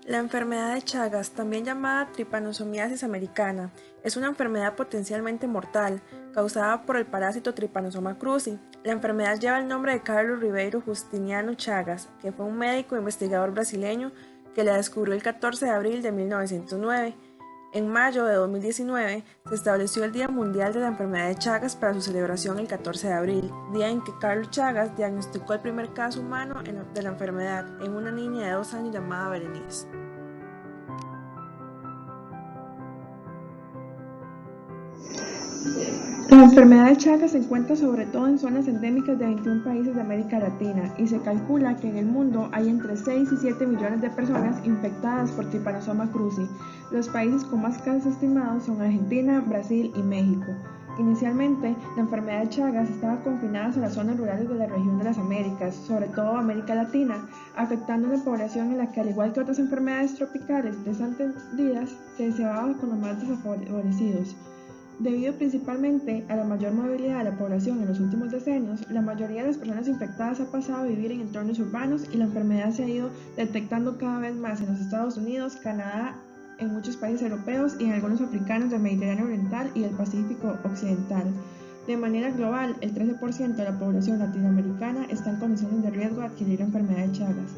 La enfermedad de Chagas, también llamada tripanosomiasis americana, es una enfermedad potencialmente mortal causada por el parásito Trypanosoma cruzi. La enfermedad lleva el nombre de Carlos Ribeiro Justiniano Chagas, que fue un médico e investigador brasileño que la descubrió el 14 de abril de 1909. En mayo de 2019 se estableció el Día Mundial de la Enfermedad de Chagas para su celebración el 14 de abril, día en que Carlos Chagas diagnosticó el primer caso humano de la enfermedad en una niña de 2 años llamada Berenice. La enfermedad de Chagas se encuentra sobre todo en zonas endémicas de 21 países de América Latina y se calcula que en el mundo hay entre 6 y 7 millones de personas infectadas por Trypanosoma cruzi. Los países con más casos estimados son Argentina, Brasil y México. Inicialmente, la enfermedad de Chagas estaba confinada a las zonas rurales de la región de las Américas, sobre todo América Latina, afectando a una población en la que, al igual que otras enfermedades tropicales desatendidas, se cebaba con los más desfavorecidos. Debido principalmente a la mayor movilidad de la población en los últimos decenios, la mayoría de las personas infectadas ha pasado a vivir en entornos urbanos y la enfermedad se ha ido detectando cada vez más en los Estados Unidos, Canadá, en muchos países europeos y en algunos africanos del Mediterráneo Oriental y del Pacífico Occidental. De manera global, el 13% de la población latinoamericana está en condiciones de riesgo de adquirir la enfermedad de Chagas.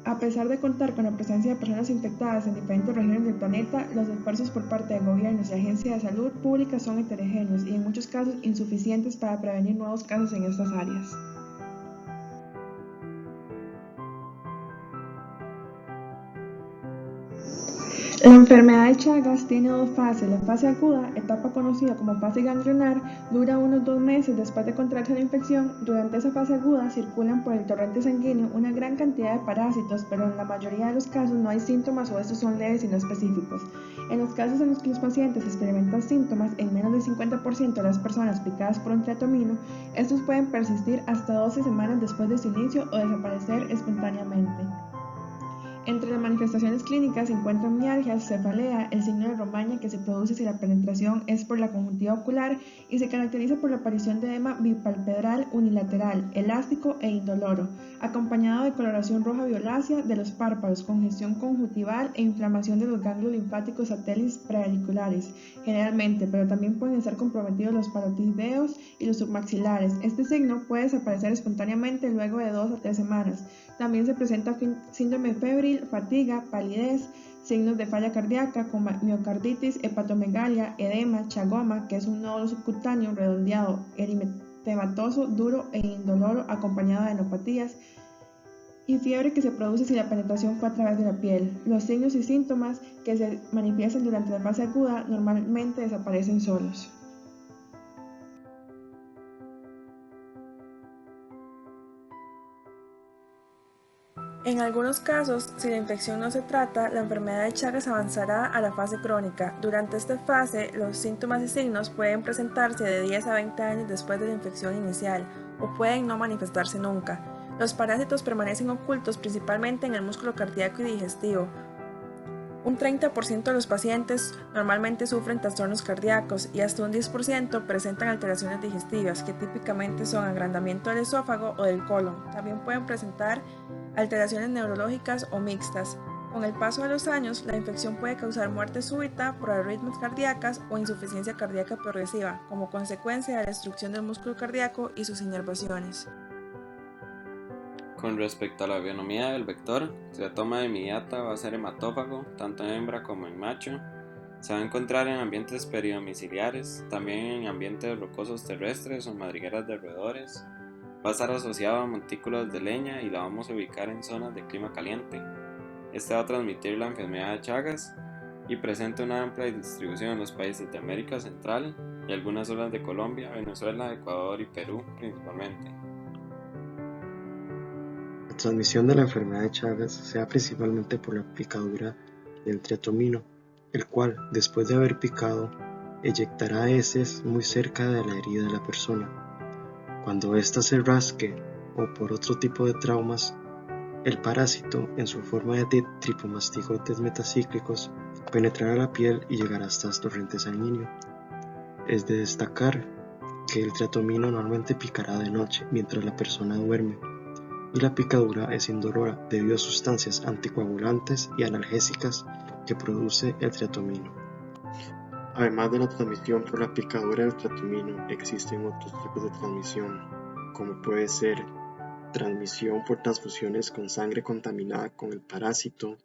A pesar de contar con la presencia de personas infectadas en diferentes regiones del planeta, los esfuerzos por parte de gobiernos y agencias de salud pública son heterogéneos y en muchos casos insuficientes para prevenir nuevos casos en estas áreas. La enfermedad de Chagas tiene dos fases. La fase aguda, etapa conocida como fase ganglionar, dura unos 2 meses después de contraerse la infección. Durante esa fase aguda circulan por el torrente sanguíneo una gran cantidad de parásitos, pero en la mayoría de los casos no hay síntomas o estos son leves y no específicos. En los casos en los que los pacientes experimentan síntomas, en menos del 50% de las personas picadas por un triatomino, estos pueden persistir hasta 12 semanas después de su inicio o desaparecer espontáneamente. Entre las manifestaciones clínicas se encuentran mialgias, cefalea, el signo de Romaña que se produce si la penetración es por la conjuntiva ocular y se caracteriza por la aparición de edema bipalpebral unilateral, elástico e indoloro, acompañado de coloración roja violácea de los párpados, congestión conjuntival e inflamación de los ganglios linfáticos satélites preauriculares, generalmente, pero también pueden estar comprometidos los parotideos y los submaxilares. Este signo puede desaparecer espontáneamente luego de 2 a 3 semanas. También se presenta síndrome febril, fatiga, palidez, signos de falla cardíaca como miocarditis, hepatomegalia, edema, chagoma, que es un nódulo subcutáneo redondeado, eritematoso, duro e indoloro acompañado de neuropatías, y fiebre que se produce si la penetración fue a través de la piel. Los signos y síntomas que se manifiestan durante la fase aguda normalmente desaparecen solos. En algunos casos, si la infección no se trata, la enfermedad de Chagas avanzará a la fase crónica. Durante esta fase, los síntomas y signos pueden presentarse de 10 a 20 años después de la infección inicial o pueden no manifestarse nunca. Los parásitos permanecen ocultos principalmente en el músculo cardíaco y digestivo. Un 30% de los pacientes normalmente sufren trastornos cardíacos y hasta un 10% presentan alteraciones digestivas, que típicamente son agrandamiento del esófago o del colon. También pueden presentar alteraciones neurológicas o mixtas. Con el paso de los años, la infección puede causar muerte súbita por arritmias cardíacas o insuficiencia cardíaca progresiva, como consecuencia de la destrucción del músculo cardíaco y sus inervaciones. Con respecto a la bionomía del vector, si la toma inmediata va a ser hematófago, tanto en hembra como en macho. Se va a encontrar en ambientes peridomiciliares, también en ambientes rocosos terrestres o madrigueras de roedores. Va a estar asociado a montículos de leña y la vamos a ubicar en zonas de clima caliente. Este va a transmitir la enfermedad de Chagas y presenta una amplia distribución en los países de América Central y algunas zonas de Colombia, Venezuela, Ecuador y Perú principalmente. La transmisión de la enfermedad de Chagas se da principalmente por la picadura del triatomino, el cual, después de haber picado, eyectará heces muy cerca de la herida de la persona. Cuando ésta se rasque o por otro tipo de traumas, el parásito, en su forma de tripomastigotes metacíclicos, penetrará la piel y llegará hasta el torrente sanguíneo. Es de destacar que el triatomino normalmente picará de noche mientras la persona duerme. y la picadura es indolora debido a sustancias anticoagulantes y analgésicas que produce el triatomino. Además de la transmisión por la picadura del triatomino, existen otros tipos de transmisión, como puede ser transmisión por transfusiones con sangre contaminada con el parásito,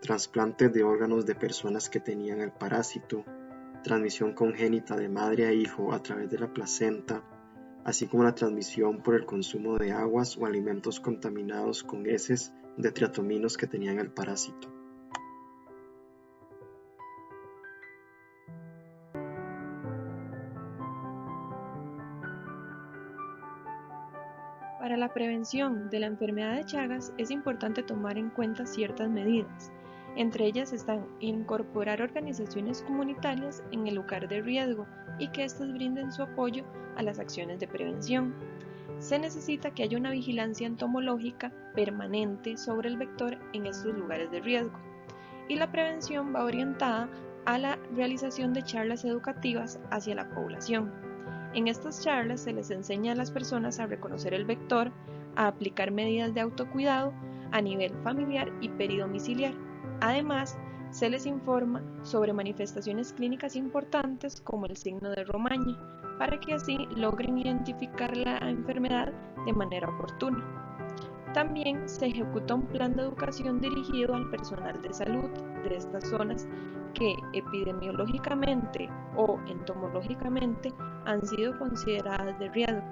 trasplantes de órganos de personas que tenían el parásito, transmisión congénita de madre a hijo a través de la placenta, así como la transmisión por el consumo de aguas o alimentos contaminados con heces de triatominos que tenían el parásito. Para la prevención de la enfermedad de Chagas es importante tomar en cuenta ciertas medidas. Entre ellas están incorporar organizaciones comunitarias en el lugar de riesgo y que éstas brinden su apoyo a las acciones de prevención. Se necesita que haya una vigilancia entomológica permanente sobre el vector en estos lugares de riesgo. Y la prevención va orientada a la realización de charlas educativas hacia la población. En estas charlas se les enseña a las personas a reconocer el vector, a aplicar medidas de autocuidado a nivel familiar y peridomiciliar. Además, se les informa sobre manifestaciones clínicas importantes como el signo de Romaña, para que así logren identificar la enfermedad de manera oportuna. También se ejecuta un plan de educación dirigido al personal de salud de estas zonas que epidemiológicamente o entomológicamente han sido consideradas de riesgo.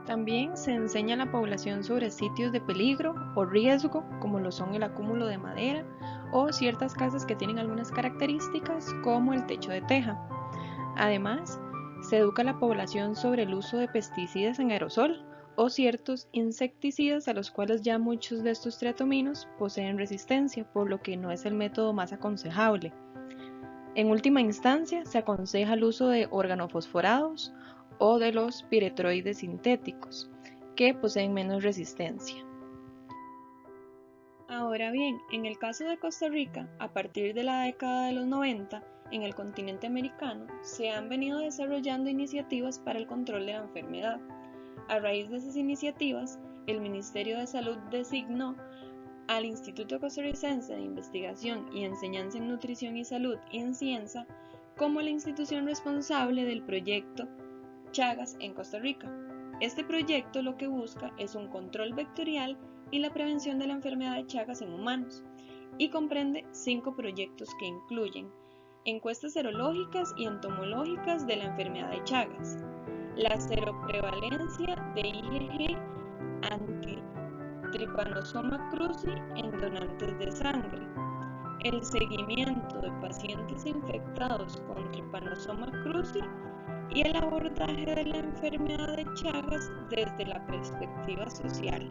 También se enseña a la población sobre sitios de peligro o riesgo, como lo son el acúmulo de madera o ciertas casas que tienen algunas características como el techo de teja. Además, se educa a la población sobre el uso de pesticidas en aerosol o ciertos insecticidas a los cuales ya muchos de estos triatominos poseen resistencia, por lo que no es el método más aconsejable. En última instancia, se aconseja el uso de organofosforados o de los piretroides sintéticos, que poseen menos resistencia. Ahora bien, en el caso de Costa Rica, a partir de la década de los 90, en el continente americano, se han venido desarrollando iniciativas para el control de la enfermedad. A raíz de esas iniciativas, el Ministerio de Salud designó al Instituto Costarricense de Investigación y Enseñanza en Nutrición y Salud, INCIENSA, como la institución responsable del proyecto Chagas en Costa Rica. Este proyecto lo que busca es un control vectorial y la prevención de la enfermedad de Chagas en humanos, y comprende 5 proyectos que incluyen encuestas serológicas y entomológicas de la enfermedad de Chagas, la seroprevalencia de IgG anti-Trypanosoma cruzi en donantes de sangre, el seguimiento de pacientes infectados con Trypanosoma cruzi y el abordaje de la enfermedad de Chagas desde la perspectiva social.